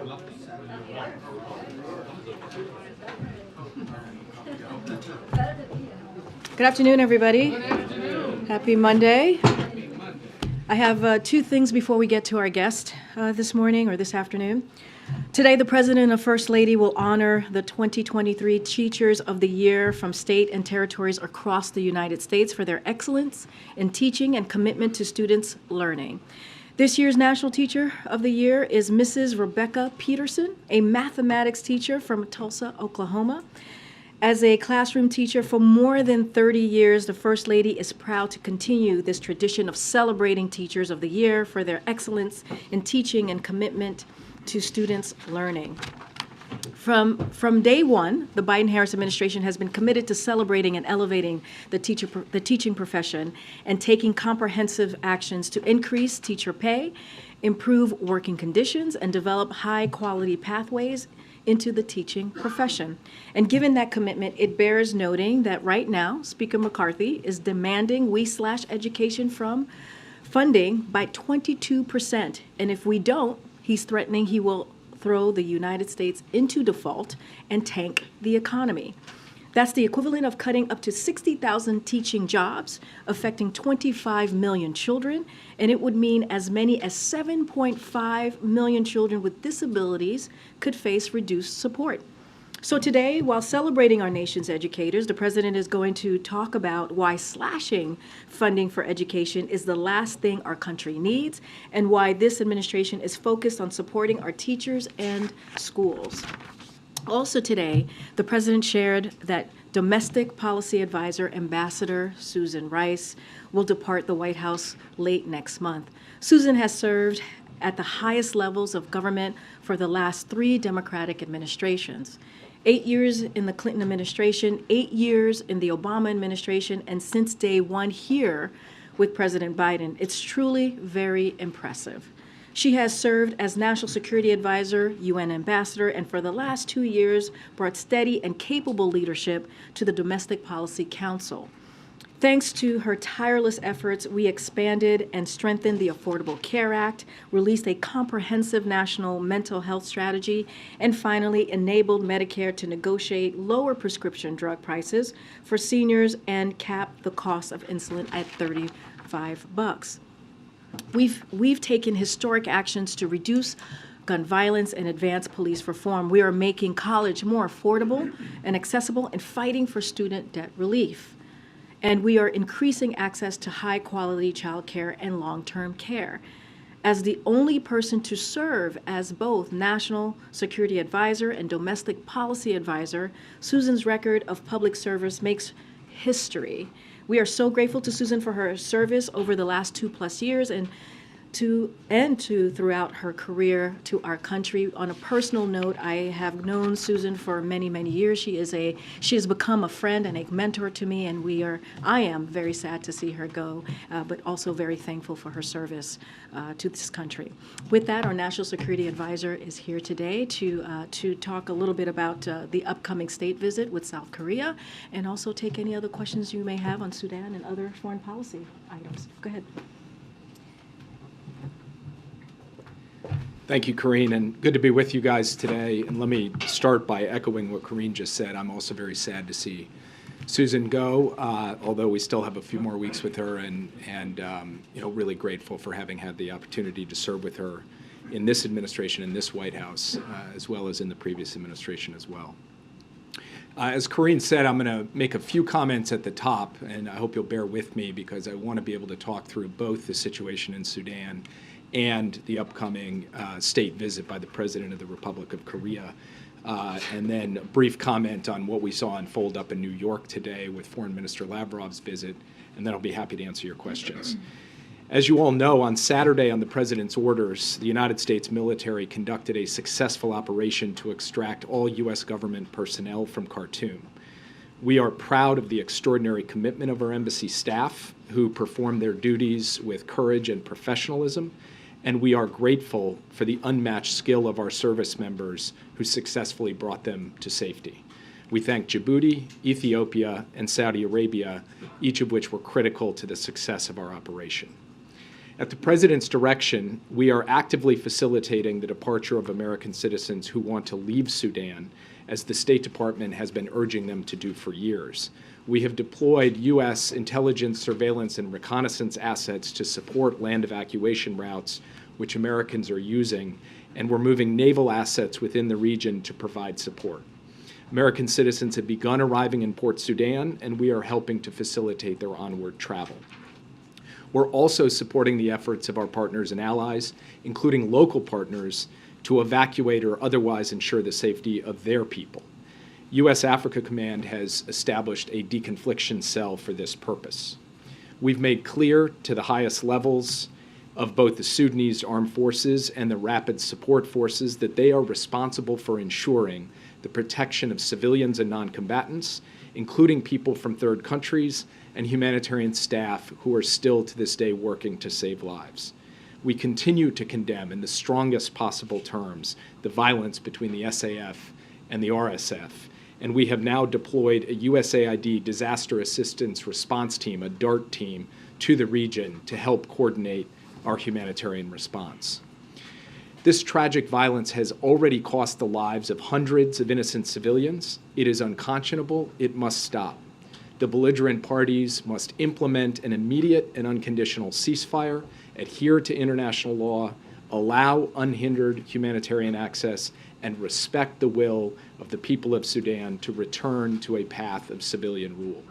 Good afternoon, everybody. Happy Monday. I have two things before we get to our guest this morning or this afternoon. Today, the President and First Lady will honor the 2023 Teachers of the Year from state and territories across the United States for their excellence in teaching and commitment to students' learning. This year's National Teacher of the Year is Mrs. Rebecca Peterson, a mathematics teacher from Tulsa, Oklahoma. As a classroom teacher for more than 30 years, the First Lady is proud to continue this tradition of celebrating Teachers of the Year for their excellence in teaching and commitment to students' learning. From day one, the Biden-Harris administration has been committed to celebrating and elevating the teaching profession and taking comprehensive actions to increase teacher pay, improve working conditions, and develop high-quality pathways into the teaching profession. And given that commitment, it bears noting that right now, Speaker McCarthy is demanding we slash education from funding by 22%. And if we don't, he's threatening he will throw the United States into default and tank the economy. That's the equivalent of cutting up to 60,000 teaching jobs, affecting 25 million children, and it would mean as many as 7.5 million children with disabilities could face reduced support. So today, while celebrating our nation's educators, the President is going to talk about why slashing funding for education is the last thing our country needs, and why this administration is focused on supporting our teachers and schools. Also today, the President shared that Domestic Policy Advisor Ambassador Susan Rice will depart the White House late next month. Susan has served at the highest levels of government for the last 3 Democratic administrations. 8 years in the Clinton administration, 8 years in the Obama administration, and since day one here with President Biden. It's truly very impressive. She has served as National Security Advisor, UN Ambassador, and for the last 2 years brought steady and capable leadership to the Domestic Policy Council. Thanks to her tireless efforts, we expanded and strengthened the Affordable Care Act, released a comprehensive national mental health strategy, and finally enabled Medicare to negotiate lower prescription drug prices for seniors and cap the cost of insulin at $35. We've taken historic actions to reduce gun violence and advance police reform. We are making college more affordable and accessible and fighting for student debt relief. And we are increasing access to high-quality child care and long-term care. As the only person to serve as both National Security Advisor and Domestic Policy Advisor, Susan's record of public service makes history. We are so grateful to Susan for her service over the last 2+ years and to throughout her career to our country. On a personal note, I have known Susan for many, many years. She has become a friend and a mentor to me, and I am very sad to see her go, but also very thankful for her service to this country. With that, our National Security Advisor is here today to talk a little bit about the upcoming state visit with South Korea, and also take any other questions you may have on Sudan and other foreign policy items. Go ahead. Thank you, Karine, and good to be with you guys today. And let me start by echoing what Karine just said. I'm also very sad to see Susan go, although we still have a few more weeks with her, and really grateful for having had the opportunity to serve with her in this administration, in this White House, as well as in the previous administration as well. As Karine said, I'm going to make a few comments at the top, and I hope you'll bear with me because I want to be able to talk through both the situation in Sudan and the upcoming state visit by the President of the Republic of Korea, and then a brief comment on what we saw unfold up in New York today with Foreign Minister Lavrov's visit, and then I'll be happy to answer your questions. As you all know, on Saturday, on the President's orders, the United States military conducted a successful operation to extract all U.S. government personnel from Khartoum. We are proud of the extraordinary commitment of our embassy staff, who perform their duties with courage and professionalism, and we are grateful for the unmatched skill of our service members who successfully brought them to safety. We thank Djibouti, Ethiopia, and Saudi Arabia, each of which were critical to the success of our operation. At the President's direction, we are actively facilitating the departure of American citizens who want to leave Sudan, as the State Department has been urging them to do for years. We have deployed U.S. intelligence, surveillance, and reconnaissance assets to support land evacuation routes, which Americans are using, and we're moving naval assets within the region to provide support. American citizens have begun arriving in Port Sudan, and we are helping to facilitate their onward travel. We're also supporting the efforts of our partners and allies, including local partners, to evacuate or otherwise ensure the safety of their people. U.S. Africa Command has established a deconfliction cell for this purpose. We've made clear to the highest levels of both the Sudanese armed forces and the rapid support forces that they are responsible for ensuring the protection of civilians and non-combatants, including people from third countries and humanitarian staff who are still to this day working to save lives. We continue to condemn in the strongest possible terms the violence between the SAF and the RSF, and we have now deployed a USAID Disaster Assistance Response Team, a DART team, to the region to help coordinate our humanitarian response. This tragic violence has already cost the lives of hundreds of innocent civilians. It is unconscionable. It must stop. The belligerent parties must implement an immediate and unconditional ceasefire, adhere to international law, allow unhindered humanitarian access, and respect the will of the people of Sudan to return to a path of civilian rule.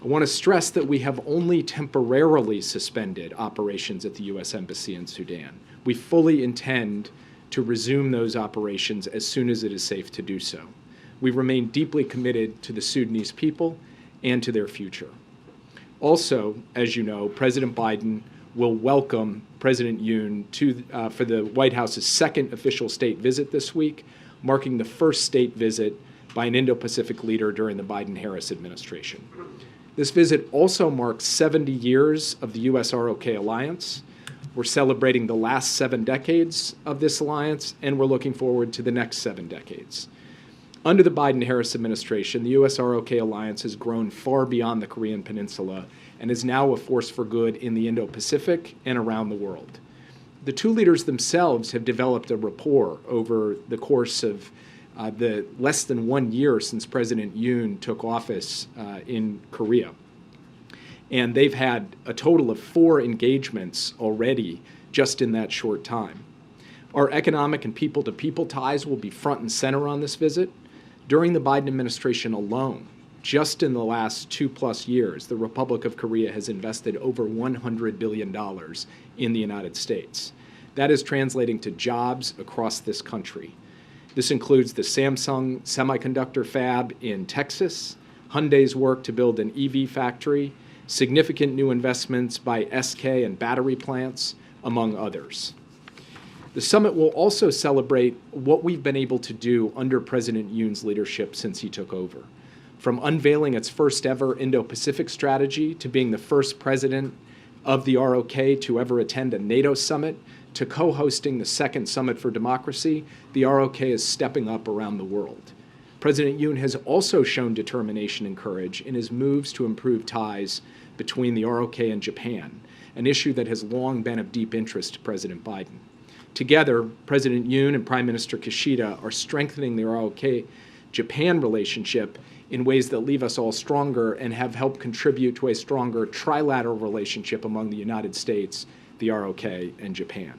I want to stress that we have only temporarily suspended operations at the U.S. Embassy in Sudan. We fully intend to resume those operations as soon as it is safe to do so. We remain deeply committed to the Sudanese people and to their future. Also, as you know, President Biden will welcome President Yoon for the White House's second official state visit this week, marking the first state visit by an Indo-Pacific leader during the Biden-Harris administration. This visit also marks 70 years of the U.S.-ROK alliance. We're celebrating the last 7 decades of this alliance, and we're looking forward to the next 7 decades. Under the Biden-Harris administration, the U.S.-ROK alliance has grown far beyond the Korean Peninsula and is now a force for good in the Indo-Pacific and around the world. The two leaders themselves have developed a rapport over the course of the less than 1 year since President Yoon took office in Korea. And they've had a total of 4 engagements already just in that short time. Our economic and people-to-people ties will be front and center on this visit. During the Biden administration alone, just in the last 2+ years, the Republic of Korea has invested over $100 billion in the United States. That is translating to jobs across this country. This includes the Samsung semiconductor fab in Texas, Hyundai's work to build an EV factory, significant new investments by SK and battery plants, among others. The summit will also celebrate what we've been able to do under President Yoon's leadership since he took over. From unveiling its first ever Indo-Pacific strategy to being the first president of the ROK to ever attend a NATO summit, to co-hosting the second Summit for Democracy, the ROK is stepping up around the world. President Yoon has also shown determination and courage in his moves to improve ties between the ROK and Japan, an issue that has long been of deep interest to President Biden. Together, President Yoon and Prime Minister Kishida are strengthening the ROK-Japan relationship in ways that leave us all stronger and have helped contribute to a stronger trilateral relationship among the United States, the ROK, and Japan.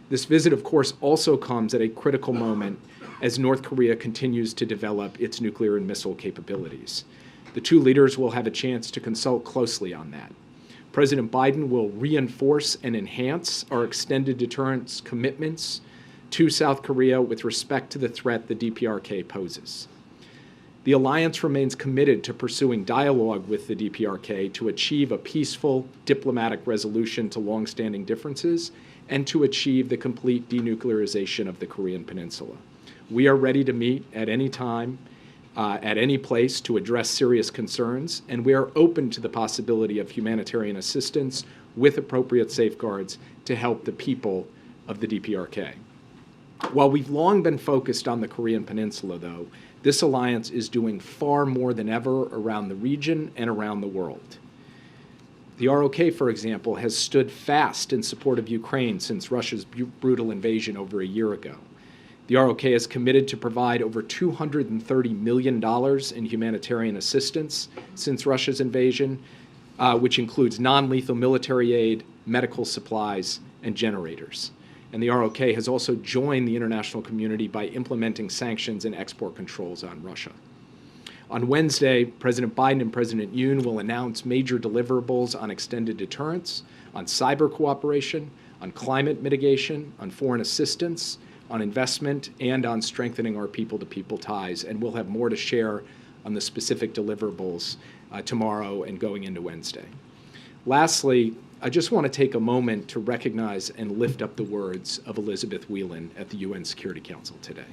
This visit, of course, also comes at a critical moment as North Korea continues to develop its nuclear and missile capabilities. The two leaders will have a chance to consult closely on that. President Biden will reinforce and enhance our extended deterrence commitments to South Korea with respect to the threat the DPRK poses. The alliance remains committed to pursuing dialogue with the DPRK to achieve a peaceful diplomatic resolution to longstanding differences and to achieve the complete denuclearization of the Korean Peninsula. We are ready to meet at any time, at any place to address serious concerns, and we are open to the possibility of humanitarian assistance with appropriate safeguards to help the people of the DPRK. While we've long been focused on the Korean Peninsula, though, this alliance is doing far more than ever around the region and around the world. The ROK, for example, has stood fast in support of Ukraine since Russia's brutal invasion over a year ago. The ROK is committed to provide over $230 million in humanitarian assistance since Russia's invasion, which includes non-lethal military aid, medical supplies, and generators. And the ROK has also joined the international community by implementing sanctions and export controls on Russia. On Wednesday, President Biden and President Yoon will announce major deliverables on extended deterrence, on cyber cooperation, on climate mitigation, on foreign assistance, on investment, and on strengthening our people-to-people ties. And we'll have more to share on the specific deliverables tomorrow and going into Wednesday. Lastly, I just want to take a moment to recognize and lift up the words of Elizabeth Whelan at the UN Security Council today.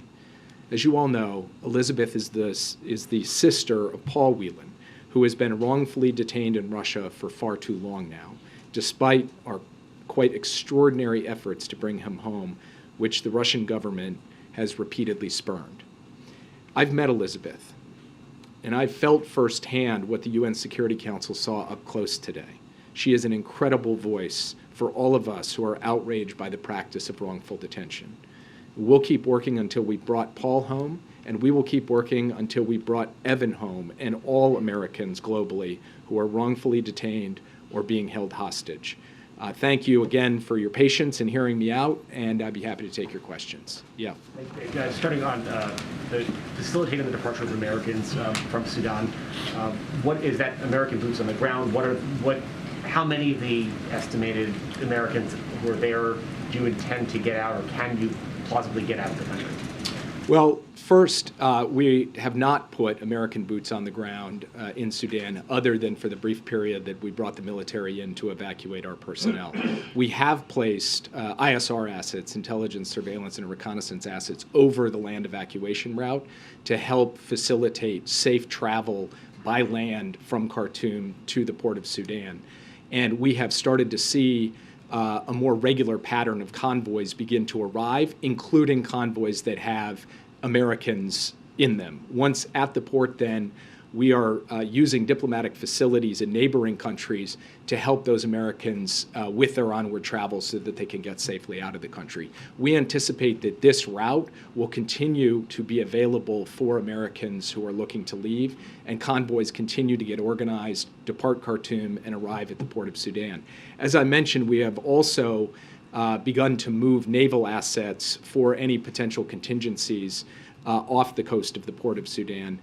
As you all know, Elizabeth is the sister of Paul Whelan, who has been wrongfully detained in Russia for far too long now, despite our quite extraordinary efforts to bring him home, which the Russian government has repeatedly spurned. I've met Elizabeth, and I've felt firsthand what the UN Security Council saw up close today. She is an incredible voice for all of us who are outraged by the practice of wrongful detention. We'll keep working until we brought Paul home, and we will keep working until we brought Evan home and all Americans globally who are wrongfully detained or being held hostage. Thank you again for your patience in hearing me out, and I'd be happy to take your questions. Yeah. Starting on facilitating the departure of Americans from Sudan, what is that American boots on the ground? How many of the estimated Americans who are there do you intend to get out, or can you plausibly get out of the country? Well, first, we have not put American boots on the ground in Sudan other than for the brief period that we brought the military in to evacuate our personnel. We have placed ISR assets, intelligence, surveillance, and reconnaissance assets over the land evacuation route to help facilitate safe travel by land from Khartoum to the port of Sudan. And we have started to see a more regular pattern of convoys begin to arrive, including convoys that have Americans in them. Once at the port, then, we are using diplomatic facilities in neighboring countries to help those Americans with their onward travel so that they can get safely out of the country. We anticipate that this route will continue to be available for Americans who are looking to leave, and convoys continue to get organized, depart Khartoum, and arrive at the port of Sudan. As I mentioned, we have also begun to move naval assets for any potential contingencies off the coast of the port of Sudan.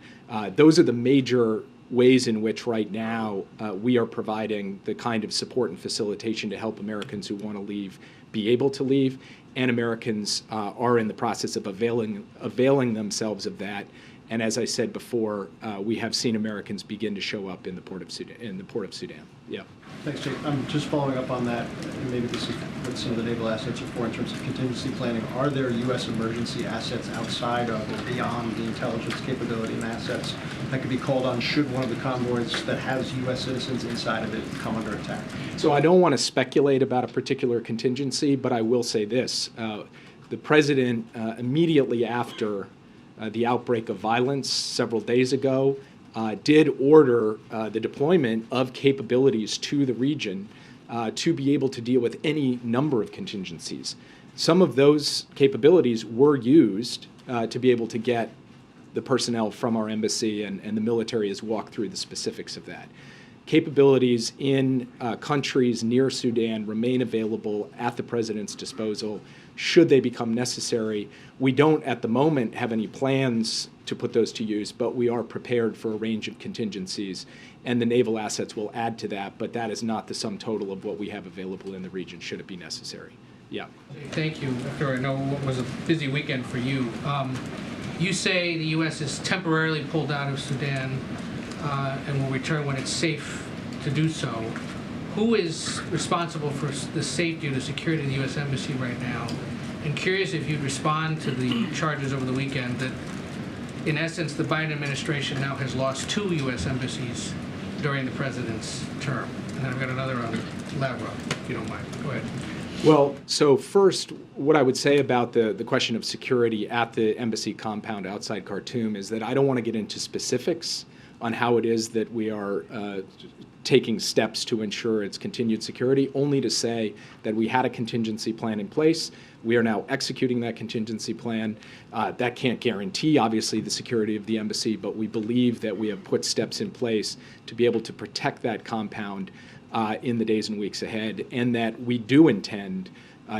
Those are the major ways in which right now we are providing the kind of support and facilitation to help Americans who want to leave be able to leave, and Americans are in the process of availing themselves of that. And as I said before, we have seen Americans begin to show up in the port of Sudan. Yeah. Thanks, Jake. I'm just following up on that, and maybe this is what some of the naval assets are for in terms of contingency planning. Are there U.S. emergency assets outside of or beyond the intelligence capability and assets that could be called on should one of the convoys that has U.S. citizens inside of it come under attack? So I don't want to speculate about a particular contingency, but I will say this. The president, immediately after the outbreak of violence several days ago, did order the deployment of capabilities to the region to be able to deal with any number of contingencies. Some of those capabilities were used to be able to get the personnel from our embassy, and the military has walked through the specifics of that. Capabilities in countries near Sudan remain available at the president's disposal should they become necessary. We don't at the moment have any plans to put those to use, but we are prepared for a range of contingencies, and the naval assets will add to that, but that is not the sum total of what we have available in the region should it be necessary. Yeah. Thank you. After I know what was a busy weekend for you, you say the U.S. is temporarily pulled out of Sudan and will return when it's safe to do so. Who is responsible for the safety or the security of the U.S. Embassy right now? And curious if you'd respond to the charges over the weekend that, in essence, the Biden administration now has lost 2 U.S. embassies during the president's term. And then I've got another on Lavrov, if you don't mind. Go ahead. Well, so first, what I would say about the question of security at the embassy compound outside Khartoum is that I don't want to get into specifics on how it is that we are taking steps to ensure its continued security, only to say that we had a contingency plan in place. We are now executing that contingency plan. That can't guarantee, obviously, the security of the embassy, but we believe that we have put steps in place to be able to protect that compound in the days and weeks ahead, and that we do intend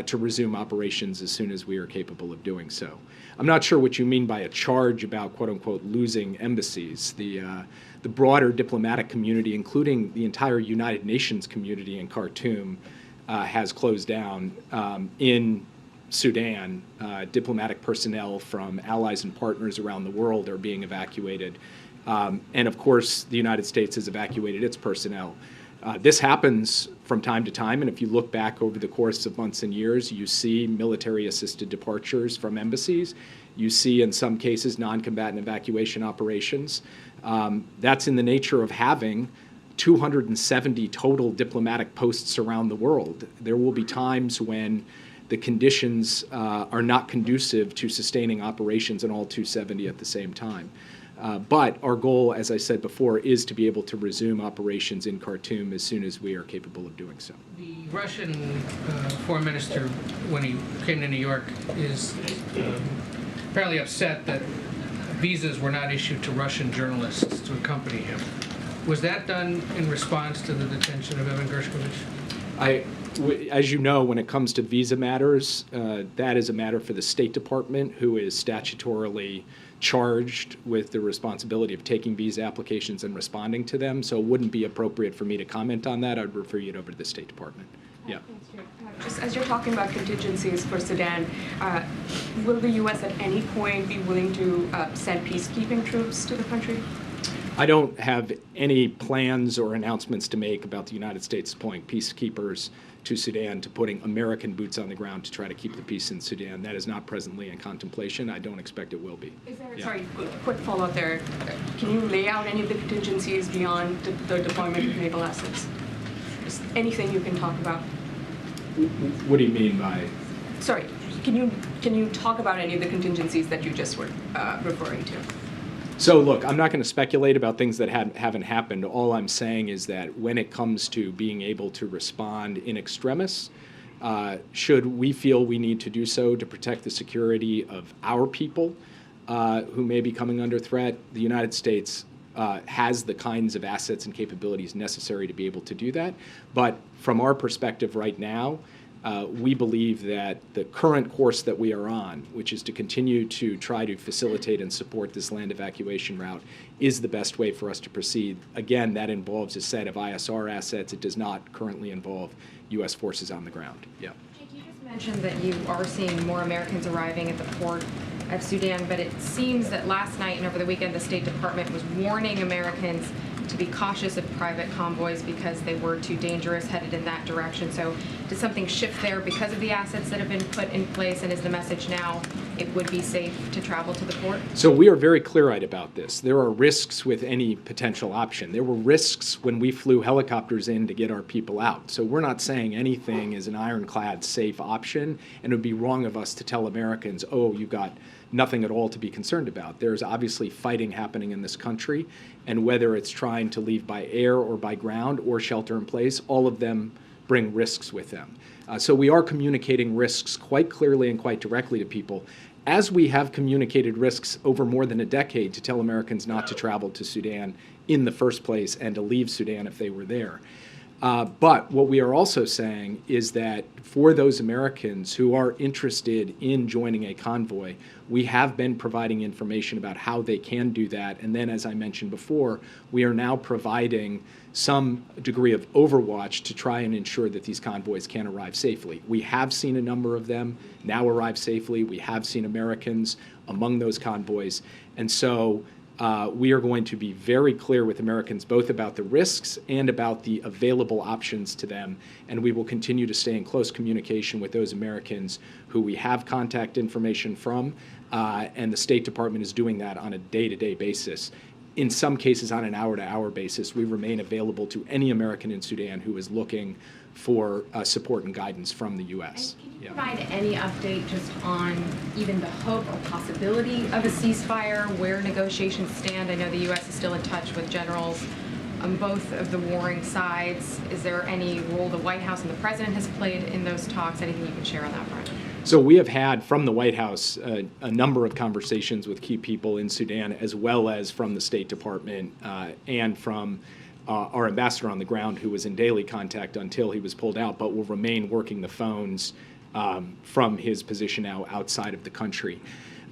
to resume operations as soon as we are capable of doing so. I'm not sure what you mean by a charge about, quote unquote, losing embassies. The broader diplomatic community, including the entire United Nations community in Khartoum, has closed down. In Sudan, diplomatic personnel from allies and partners around the world are being evacuated. And of course, the United States has evacuated its personnel. This happens from time to time, and if you look back over the course of months and years, you see military-assisted departures from embassies. You see, in some cases, non-combatant evacuation operations. That's in the nature of having 270 total diplomatic posts around the world. There will be times when the conditions are not conducive to sustaining operations in all 270 at the same time. But our goal, as I said before, is to be able to resume operations in Khartoum as soon as we are capable of doing so. The Russian foreign minister, when he came to New York, is apparently upset that visas were not issued to Russian journalists to accompany him. Was that done in response to the detention of Evan Gershkovich? As you know, when it comes to visa matters, that is a matter for the State Department, who is statutorily charged with the responsibility of taking visa applications and responding to them. So it wouldn't be appropriate for me to comment on that. I'd refer you over to the State Department. Yeah. Just as you're talking about contingencies for Sudan, will the U.S. at any point be willing to send peacekeeping troops to the country? I don't have any plans or announcements to make about the United States deploying peacekeepers to Sudan, to putting American boots on the ground to try to keep the peace in Sudan. That is not presently in contemplation. I don't expect it will be. Sorry, quick follow-up there. Can you lay out any of the contingencies beyond the deployment of naval assets? Just anything you can talk about. What do you mean by? Sorry, can you talk about any of the contingencies that you just were referring to? So look, I'm not going to speculate about things that haven't happened. All I'm saying is that when it comes to being able to respond in extremis, should we feel we need to do so to protect the security of our people who may be coming under threat, the United States has the kinds of assets and capabilities necessary to be able to do that. But from our perspective right now, we believe that the current course that we are on, which is to continue to try to facilitate and support this land evacuation route, is the best way for us to proceed. Again, that involves a set of ISR assets. It does not currently involve U.S. forces on the ground. Yeah. Jake, you just mentioned that you are seeing more Americans arriving at the port of Sudan, but it seems that last night and over the weekend, the State Department was warning Americans to be cautious of private convoys because they were too dangerous headed in that direction. So did something shift there because of the assets that have been put in place, and is the message now it would be safe to travel to the port? So we are very clear-eyed about this. There are risks with any potential option. There were risks when we flew helicopters in to get our people out. So we're not saying anything is an ironclad safe option, and it would be wrong of us to tell Americans, oh, you've got nothing at all to be concerned about. There's obviously fighting happening in this country, and whether it's trying to leave by air or by ground or shelter in place, all of them bring risks with them. So we are communicating risks quite clearly and quite directly to people, as we have communicated risks over more than a decade to tell Americans not to travel to Sudan in the first place and to leave Sudan if they were there. But what we are also saying is that for those Americans who are interested in joining a convoy, we have been providing information about how they can do that. And then, as I mentioned before, we are now providing some degree of overwatch to try and ensure that these convoys can arrive safely. We have seen a number of them now arrive safely. We have seen Americans among those convoys. And so we are going to be very clear with Americans both about the risks and about the available options to them, and we will continue to stay in close communication with those Americans who we have contact information from, and the State Department is doing that on a day-to-day basis. In some cases on an hour-to-hour basis. We remain available to any American in Sudan who is looking for support and guidance from the U.S. And can you Yeah. provide any update just on even the hope or possibility of a ceasefire, where negotiations stand? I know the U.S. is still in touch with generals on both of the warring sides. Is there any role the White House and the President has played in those talks? Anything you can share on that front? So we have had from the White House a number of conversations with key people in Sudan, as well as from the State Department and from our ambassador on the ground, who was in daily contact until he was pulled out, but will remain working the phones from his position now outside of the country.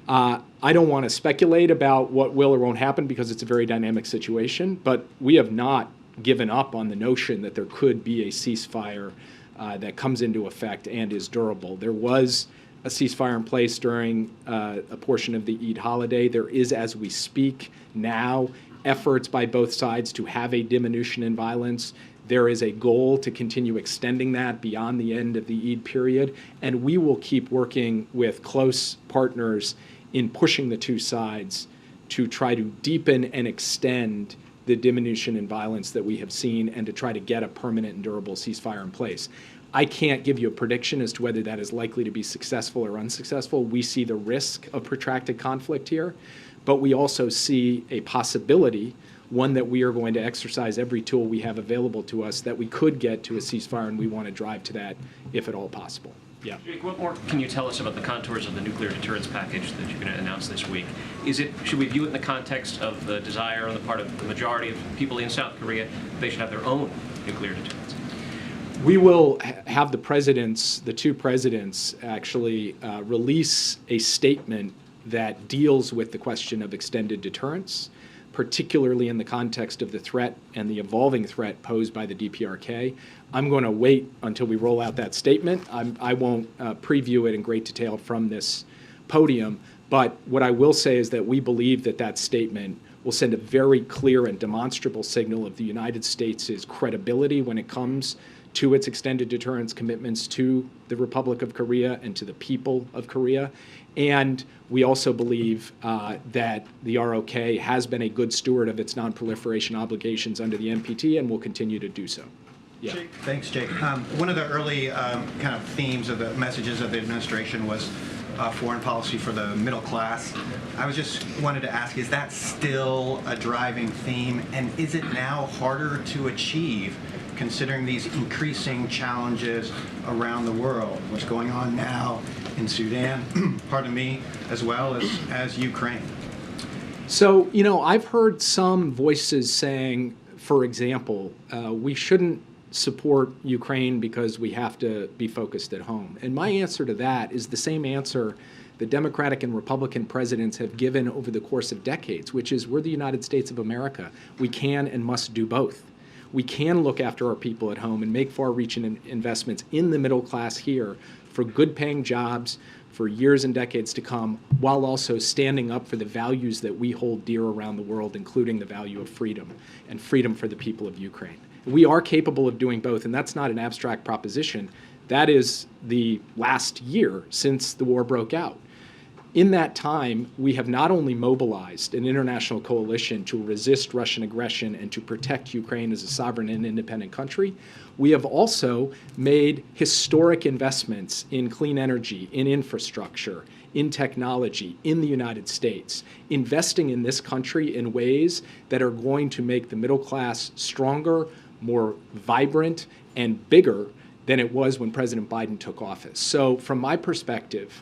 I don't want to speculate about what will or won't happen because it's a very dynamic situation, but we have not given up on the notion that there could be a ceasefire that comes into effect and is durable. There was a ceasefire in place during a portion of the Eid holiday. There is, as we speak now, efforts by both sides to have a diminution in violence. There is a goal to continue extending that beyond the end of the Eid period, and we will keep working with close partners in pushing the two sides to try to deepen and extend the diminution in violence that we have seen and to try to get a permanent and durable ceasefire in place. I can't give you a prediction as to whether that is likely to be successful or unsuccessful. We see the risk of protracted conflict here, but we also see a possibility, one that we are going to exercise every tool we have available to us, that we could get to a ceasefire, and we want to drive to that if at all possible. Yeah. Jake, what more can you tell us about the contours of the nuclear deterrence package that you're going to announce this week? Should we view it in the context of the desire on the part of the majority of people in South Korea that they should have their own nuclear deterrence? We will have the two presidents actually release a statement that deals with the question of extended deterrence, particularly in the context of the threat and the evolving threat posed by the DPRK. I'm going to wait until we roll out that statement. I won't preview it in great detail from this podium, but what I will say is that we believe that that statement will send a very clear and demonstrable signal of the United States' credibility when it comes to its extended deterrence commitments to the Republic of Korea and to the people of Korea. And we also believe that the ROK has been a good steward of its non-proliferation obligations under the NPT and will continue to do so. Yeah. Thanks, Jake. One of the early kind of themes of the messages of the administration was foreign policy for the middle class. I was just wanted to ask, is that still a driving theme? And is it now harder to achieve considering these increasing challenges around the world? What's going on now in Sudan, pardon me, as well as Ukraine? So, I've heard some voices saying, for example, we shouldn't support Ukraine because we have to be focused at home. And my answer to that is the same answer the Democratic and Republican presidents have given over the course of decades, which is we're the United States of America. We can and must do both. We can look after our people at home and make far-reaching investments in the middle class here for good-paying jobs for years and decades to come, while also standing up for the values that we hold dear around the world, including the value of freedom and freedom for the people of Ukraine. We are capable of doing both, and that's not an abstract proposition. That is the last year since the war broke out. In that time, we have not only mobilized an international coalition to resist Russian aggression and to protect Ukraine as a sovereign and independent country, we have also made historic investments in clean energy, in infrastructure, in technology, in the United States, investing in this country in ways that are going to make the middle class stronger, more vibrant, and bigger than it was when President Biden took office. So from my perspective,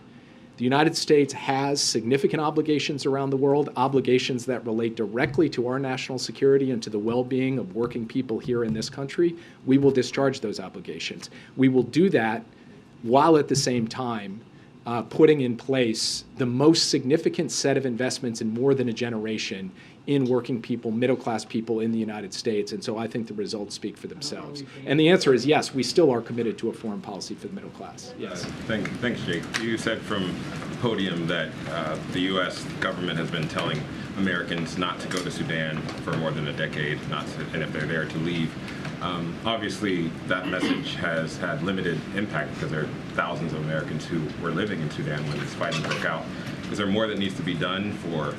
the United States has significant obligations around the world, obligations that relate directly to our national security and to the well-being of working people here in this country. We will discharge those obligations. We will do that while at the same time putting in place the most significant set of investments in more than a generation in working people, middle-class people in the United States. And so I think the results speak for themselves. And the answer is yes, we still are committed to a foreign policy for the middle class. Yes. Thanks, Jake. You said from the podium that the U.S. government has been telling Americans not to go to Sudan for more than a decade, and if they're there to leave. Obviously, that message has had limited impact because there are thousands of Americans who were living in Sudan when this fighting broke out. Is there more that needs to be done for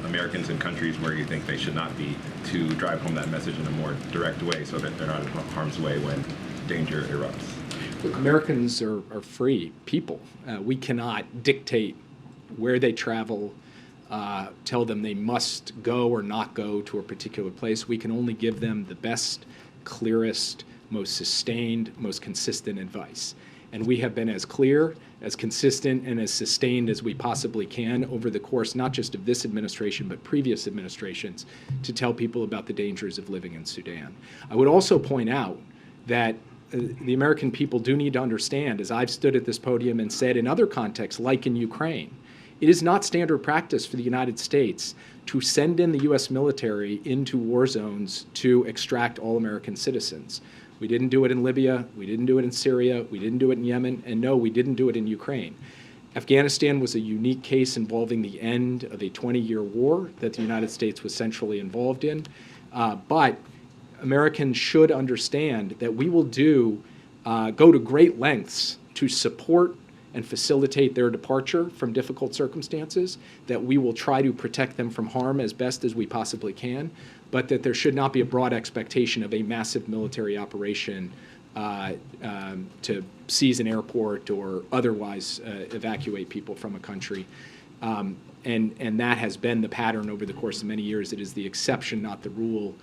Americans in countries where you think they should not be to drive home that message in a more direct way so that they're not in harm's way when danger erupts? Look, Americans are free people. We cannot dictate where they travel, tell them they must go or not go to a particular place. We can only give them the best, clearest, most sustained, most consistent advice. And we have been as clear, as consistent, and as sustained as we possibly can over the course not just of this administration, but previous administrations, to tell people about the dangers of living in Sudan. I would also point out that the American people do need to understand, as I've stood at this podium and said in other contexts, like in Ukraine, it is not standard practice for the United States to send in the U.S. military into war zones to extract all American citizens. We didn't do it in Libya, we didn't do it in Syria, we didn't do it in Yemen, and no, we didn't do it in Ukraine. Afghanistan was a unique case involving the end of a 20-year war that the United States was centrally involved in. But Americans should understand that we will go to great lengths to support and facilitate their departure from difficult circumstances, that we will try to protect them from harm as best as we possibly can, but that there should not be a broad expectation of a massive military operation to seize an airport or otherwise evacuate people from a country. And that has been the pattern over the course of many years. It is the exception, not the rule,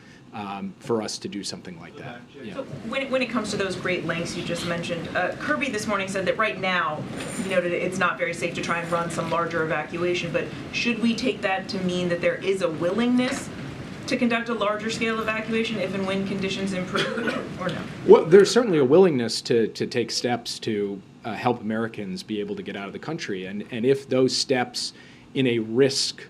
for us to do something like that. Yeah. So when it comes to those great lengths you just mentioned, Kirby this morning said that right now, you know, it's not very safe to try and run some larger evacuation, but should we take that to mean that there is a willingness to conduct a larger scale evacuation if and when conditions improve, or no? Well, there's certainly a willingness to take steps to help Americans be able to get out of the country. And if those steps in a risk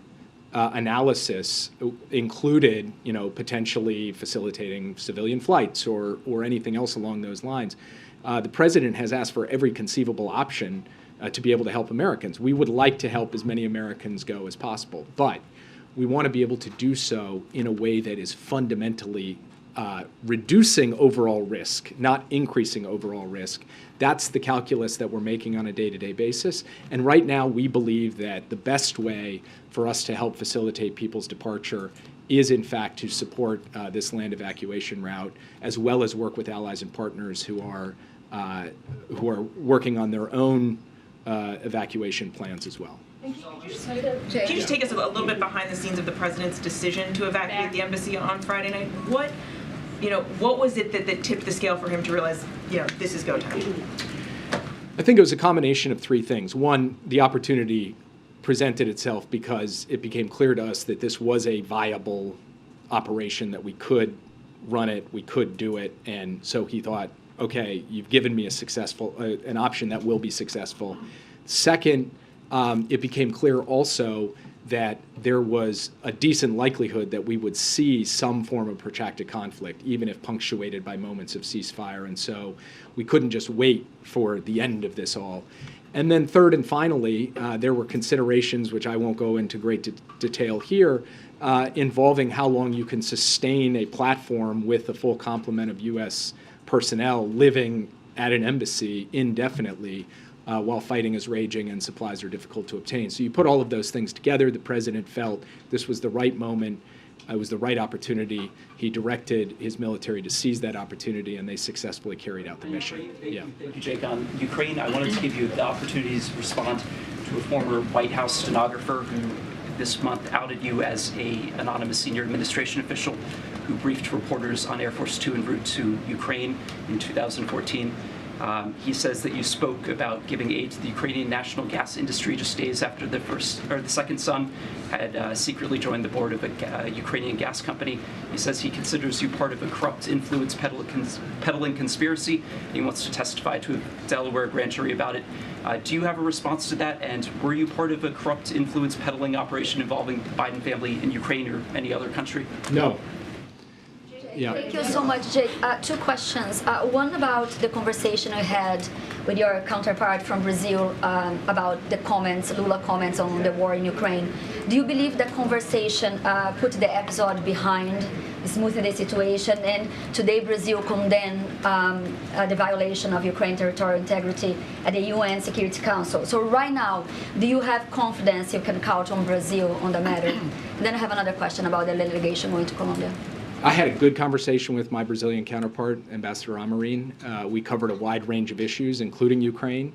analysis included, you know, potentially facilitating civilian flights or anything else along those lines, the president has asked for every conceivable option to be able to help Americans. We would like to help as many Americans go as possible, but we want to be able to do so in a way that is fundamentally reducing overall risk, not increasing overall risk. That's the calculus that we're making on a day-to-day basis. And right now, we believe that the best way for us to help facilitate people's departure is, in fact, to support this land evacuation route, as well as work with allies and partners who are working on their own evacuation plans as well. Can you just take us a little bit behind the scenes of the president's decision to evacuate the embassy on Friday night? What was it that tipped the scale for him to realize, you know, this is go time? I think it was a combination of three things. One, the opportunity presented itself because it became clear to us that this was a viable operation, that we could run it, we could do it, and so he thought, okay, you've given me an option that will be successful. Second, it became clear also that there was a decent likelihood that we would see some form of protracted conflict, even if punctuated by moments of ceasefire. And so we couldn't just wait for the end of this all. And then third and finally, there were considerations, which I won't go into great detail here, involving how long you can sustain a platform with a full complement of U.S. personnel living at an embassy indefinitely, while fighting is raging and supplies are difficult to obtain. So you put all of those things together. The president felt this was the right moment. It was the right opportunity. He directed his military to seize that opportunity, and they successfully carried out the mission. Yeah. Thank you, Jake. On Ukraine, I wanted to give you the opportunity to respond to a former White House stenographer who this month outed you as an anonymous senior administration official who briefed reporters on Air Force Two en route to Ukraine in 2014. He says that you spoke about giving aid to the Ukrainian national gas industry just days after the second son had secretly joined the board of a Ukrainian gas company. He says he considers you part of a corrupt influence peddling conspiracy. He wants to testify to a Delaware grand jury about it. Do you have a response to that? And were you part of a corrupt influence peddling operation involving the Biden family in Ukraine or any other country? No. Yeah. Thank you so much, Jake. Two questions. One about the conversation I had with your counterpart from Brazil about the Lula comments on the war in Ukraine. Do you believe that conversation put the episode behind, smoothing the situation, and today Brazil condemned the violation of Ukraine territorial integrity at the UN Security Council? So right now, do you have confidence you can count on Brazil on the matter? And then I have another question about the delegation going to Colombia. I had a good conversation with my Brazilian counterpart, Ambassador Amorim. We covered a wide range of issues, including Ukraine,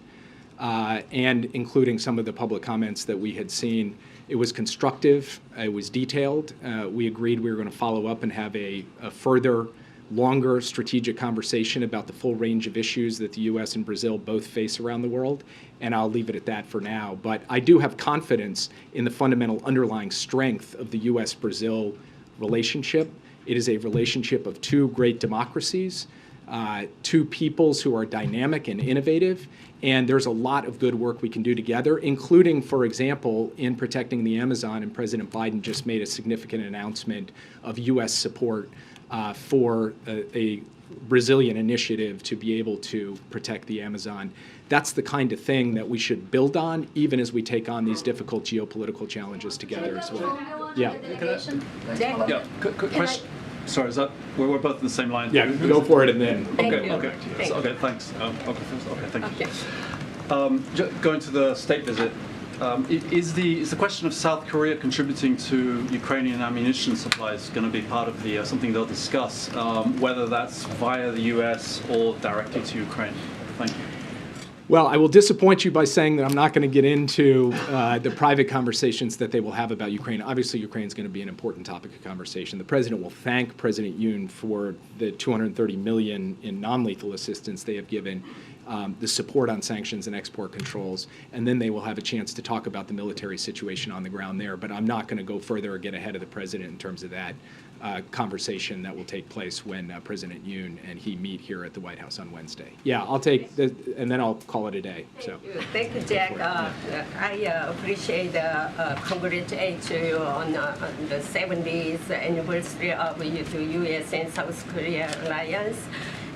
and including some of the public comments that we had seen. It was constructive. It was detailed. We agreed we were going to follow up and have a further, longer strategic conversation about the full range of issues that the U.S. and Brazil both face around the world, and I'll leave it at that for now. But I do have confidence in the fundamental underlying strength of the U.S.-Brazil relationship. It is a relationship of two great democracies, two peoples who are dynamic and innovative, and there's a lot of good work we can do together, including, for example, in protecting the Amazon, and President Biden just made a significant announcement of U.S. support for a Brazilian initiative to be able to protect the Amazon. That's the kind of thing that we should build on, even as we take on these difficult geopolitical challenges together as well. Yeah. Yeah, quick question. Sorry, is that we're both in the same line? Yeah, go for it and then. Okay, thanks. Okay, thank you. Going to the state visit, is the question of South Korea contributing to Ukrainian ammunition supplies going to be part of the something they'll discuss, whether that's via the U.S. or directly to Ukraine? Thank you. Well, I will disappoint you by saying that I'm not going to get into the private conversations that they will have about Ukraine. Obviously, Ukraine is going to be an important topic of conversation. The president will thank President Yoon for the $230 million in non-lethal assistance they have given, the support on sanctions and export controls, and then they will have a chance to talk about the military situation on the ground there. But I'm not going to go further or get ahead of the president in terms of that conversation that will take place when President Yoon and he meet here at the White House on Wednesday. Yeah, I'll take the, and then I'll call it a day. So. Thank you, Jack. I appreciate congratulate you on the 70th anniversary of the U.S. and South Korea alliance.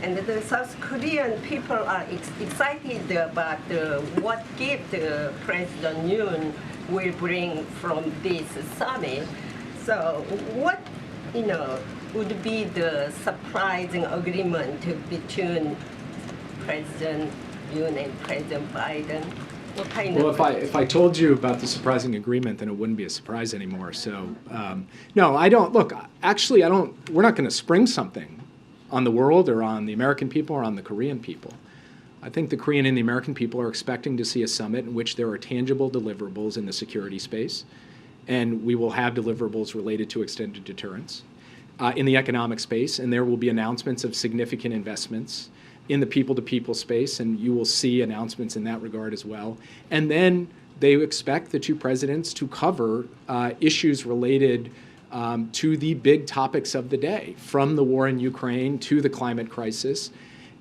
And the South Korean people are excited about what gift President Yoon will bring from this summit. So what, would be the surprising agreement between President Yoon and President Biden? What kind well, of if I told you about the surprising agreement, then it wouldn't be a surprise anymore. So, no, I don't. Look, actually, I don't. We're not going to spring something on the world or on the American people or on the Korean people. I think the Korean and the American people are expecting to see a summit in which there are tangible deliverables in the security space, and we will have deliverables related to extended deterrence in the economic space, and there will be announcements of significant investments in the people-to-people space, and you will see announcements in that regard as well. And then they expect the two presidents to cover issues related to the big topics of the day, from the war in Ukraine to the climate crisis.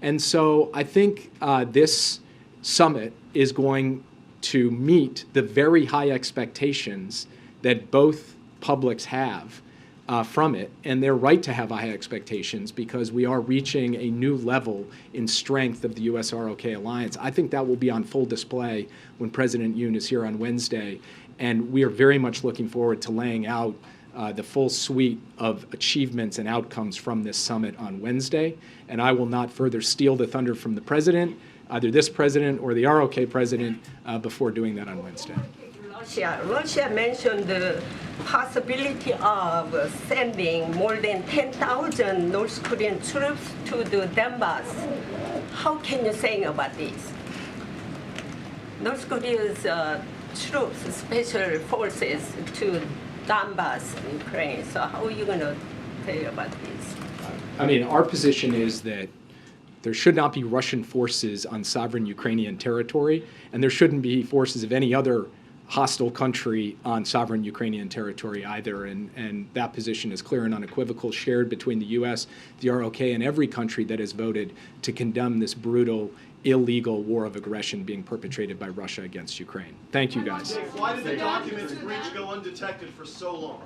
And so I think this summit is going to meet the very high expectations that both publics have from it, and they're right to have high expectations because we are reaching a new level in strength of the U.S.-ROK alliance. I think that will be on full display when President Yoon is here on Wednesday, and we are very much looking forward to laying out the full suite of achievements and outcomes from this summit on Wednesday. And I will not further steal the thunder from the president, either this president or the ROK president, before doing that on Wednesday. Russia mentioned the possibility of sending more than 10,000 North Korean troops to the Donbass. How can you say about this? North Korea's troops, special forces to Donbass, Ukraine. So how are you going to say about this? I mean, our position is that there should not be Russian forces on sovereign Ukrainian territory, and there shouldn't be forces of any other hostile country on sovereign Ukrainian territory either, and that position is clear and unequivocal, shared between the U.S., the ROK, and every country that has voted to condemn this brutal, illegal war of aggression being perpetrated by Russia against Ukraine. Thank you, guys. Why did the documents breach go undetected for so long?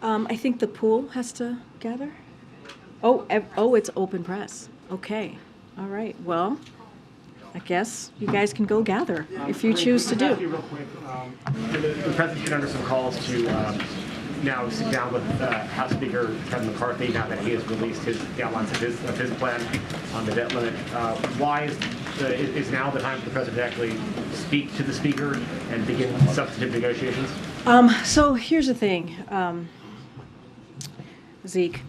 I think the pool has to gather. Oh, it's open press. Okay. All right. Well, I guess you guys can go gather if you choose to do. Real quick, the president's been under some calls to now sit down with House Speaker Kevin McCarthy now that he has released the outlines of his plan on the debt limit. Why is now the time for the president to actually speak to the speaker and begin substantive negotiations? So here's the thing. Zeke.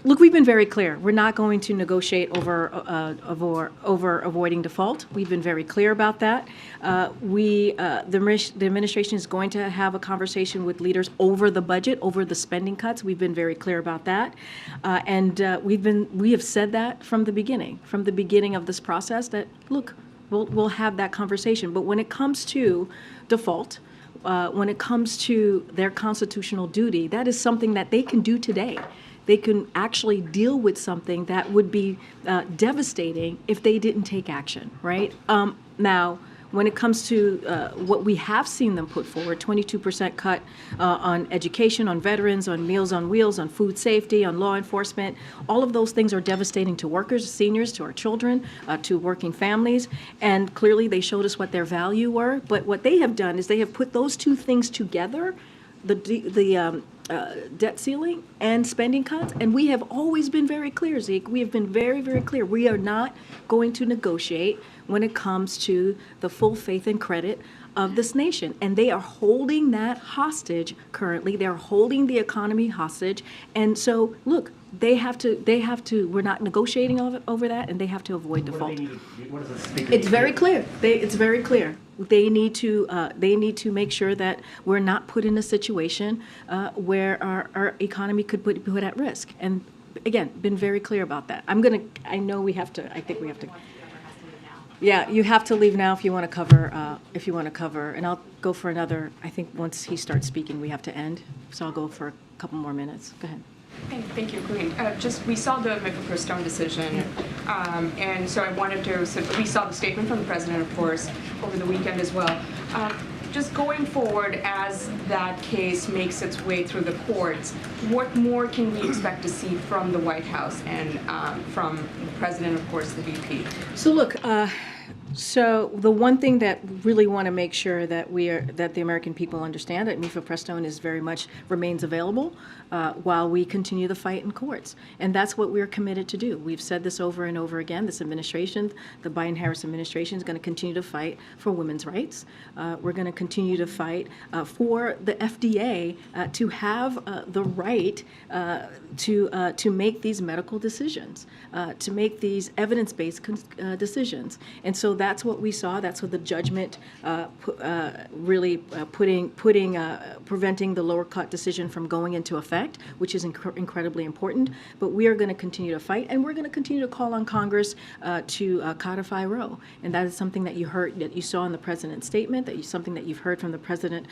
Look, we've been very clear. We're not going to negotiate over avoiding default. We've been very clear about that. The administration is going to have a conversation with leaders over the budget, over the spending cuts. We've been very clear about that, and we have said that from the beginning of this process. That look, we'll have that conversation. But when it comes to default, when it comes to their constitutional duty, that is something that they can do today. They can actually deal with something that would be devastating if they didn't take action, right? Now, when it comes to what we have seen them put forward, 22% cut on education, on veterans, on Meals on Wheels, on food safety, on law enforcement, all of those things are devastating to workers, seniors, to our children, to working families, and clearly they showed us what their value were. But what they have done is they have put those two things together, the debt ceiling and spending cuts, and we have always been very clear, Zeke. We have been very, very clear. We are not going to negotiate when it comes to the full faith and credit of this nation, and they are holding that hostage currently. They're holding the economy hostage, and so look, they have to. We're not negotiating over that, and they have to avoid default. It's very clear. It's very clear. They need to make sure that we're not put in a situation where our economy could be put at risk. And again, been very clear about that. I know we have to. I think we have to. Yeah, you have to leave now if you want to cover. And I'll go for another. I think once he starts speaking, we have to end. So I'll go for a couple more minutes. Go ahead. Thank you, Karine. We saw the Microprostone decision, and so I wanted to. So we saw the statement from the president, of course, over the weekend as well. Just going forward, as that case makes its way through the courts, what more can we expect to see from the White House and from the president, of course, the VP? So look. So the one thing that really want to make sure that that the American people understand that mifepristone is very much remains available while we continue the fight in courts, and that's what we're committed to do. We've said this over and over again. This administration, the Biden-Harris administration, is going to continue to fight for women's rights. We're going to continue to fight for the FDA to have the right to make these medical decisions, to make these evidence-based decisions, and so that's what we saw. That's what the judgment really preventing the lower court decision from going into effect, which is incredibly important. But we are going to continue to fight, and we're going to continue to call on Congress to codify Roe. And that is something that you saw in the president's statement, something that you've heard from the president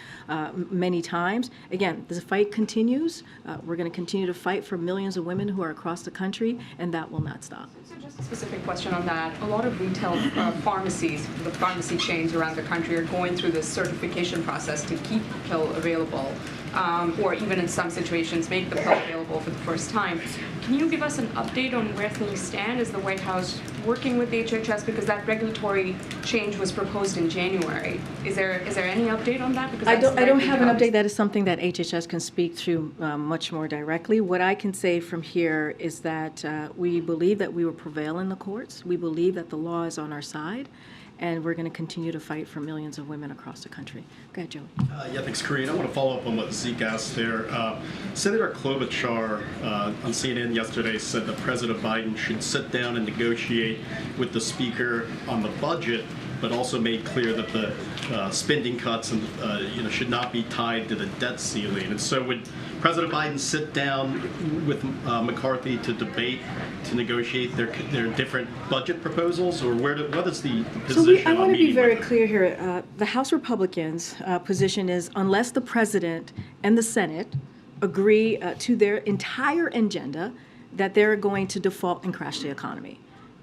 many times. Again, the fight continues. We're going to continue to fight for millions of women who are across the country, and that will not stop. So just a specific question on that. A lot of retail pharmacies, the pharmacy chains around the country, are going through this certification process to keep the pill available, or even in some situations make the pill available for the first time. Can you give us an update on where things stand? Is the White House working with HHS, because that regulatory change was proposed in January? Is there any update on that? Because I don't have an update. That is something that HHS can speak to much more directly. What I can say from here is that we believe that we will prevail in the courts. We believe that the law is on our side, and we're going to continue to fight for millions of women across the country. Go ahead, Joey. Yeah, thanks, Karine. I want to follow up on what Zeke asked there. Senator Klobuchar on CNN yesterday said that President Biden should sit down and negotiate with the Speaker on the budget, but also made clear that the spending cuts and should not be tied to the debt ceiling. And so would President Biden sit down with McCarthy to debate, to negotiate their different budget proposals, or what is the position? So I want to be very clear here. The House Republicans' position is unless the President and the Senate agree to their entire agenda, that they're going to default and crash the economy.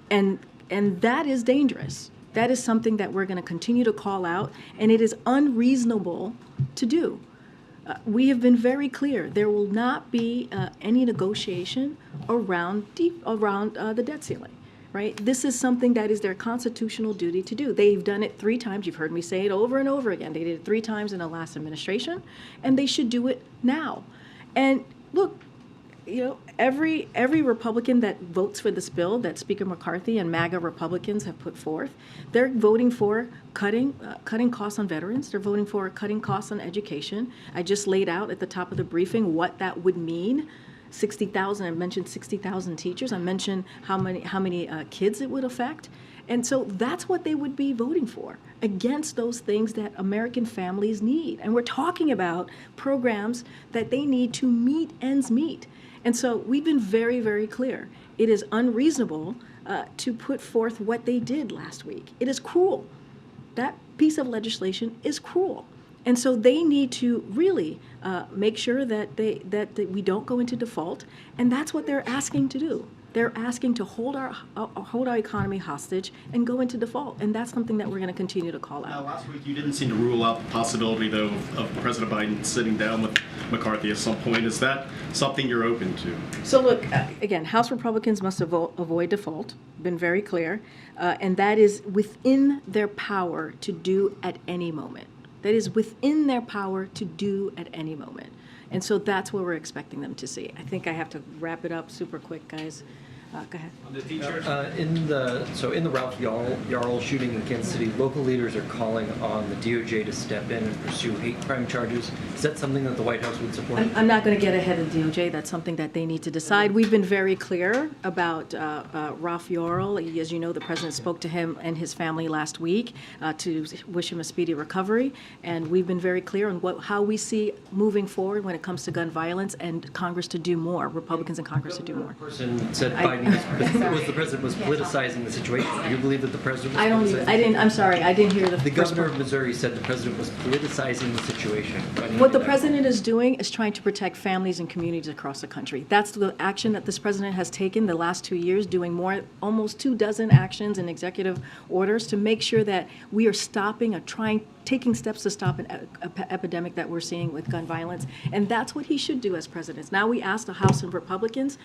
And that is dangerous. That is something that we're going to continue to call out, and it is unreasonable to do. We have been very clear. There will not be any negotiation around the debt ceiling, right? This is something that is their constitutional duty to do. They've done it 3 times. You've heard me say it over and over again. They did it 3 times in the last administration, and they should do it now. And look, every Republican that votes for this bill that Speaker McCarthy and MAGA Republicans have put forth, they're voting for cutting costs on veterans. They're voting for cutting costs on education. I just laid out at the top of the briefing what that would mean. 60,000. I mentioned 60,000 teachers. I mentioned how many kids it would affect. And so that's what they would be voting for, against those things that American families need. And we're talking about programs that they need to meet ends meet. And so we've been very, very clear. It is unreasonable to put forth what they did last week. It is cruel. That piece of legislation is cruel. And so they need to really make sure that we don't go into default. And that's what they're asking to do. They're asking to hold our economy hostage and go into default, and that's something that we're going to continue to call out. Now, last week you didn't seem to rule out the possibility, though, of President Biden sitting down with McCarthy at some point. Is that something you're open to? So look, again, House Republicans must avoid default. Been very clear, and that is within their power to do at any moment. That is within their power to do at any moment. And so that's what we're expecting them to see. I think I have to wrap it up super quick, guys. Go ahead. On the teachers? In the Ralph Yarl shooting in Kansas City, local leaders are calling on the DOJ to step in and pursue hate crime charges. Is that something that the White House would support? I'm not going to get ahead of DOJ. That's something that they need to decide. We've been very clear about Ralph Yarl. As you know, the president spoke to him and his family last week to wish him a speedy recovery. And we've been very clear on how we see moving forward when it comes to gun violence, and Congress to do more, Republicans in Congress to do more. Person said Biden the president was politicizing the situation. Do you believe that the president was I'm sorry, I didn't hear the governor of Missouri said the president was politicizing the situation. What the president is doing is trying to protect families and communities across the country. That's the action that this president has taken the last 2 years, doing almost 24 actions and executive orders to make sure that we are stopping taking steps to stop an epidemic that we're seeing with gun violence. And that's what he should do as president. Now we ask the House Republicans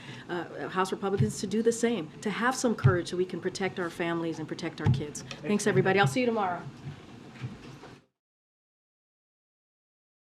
to do the same, to have some courage so we can protect our families and protect our kids. Thanks, everybody. I'll see you tomorrow.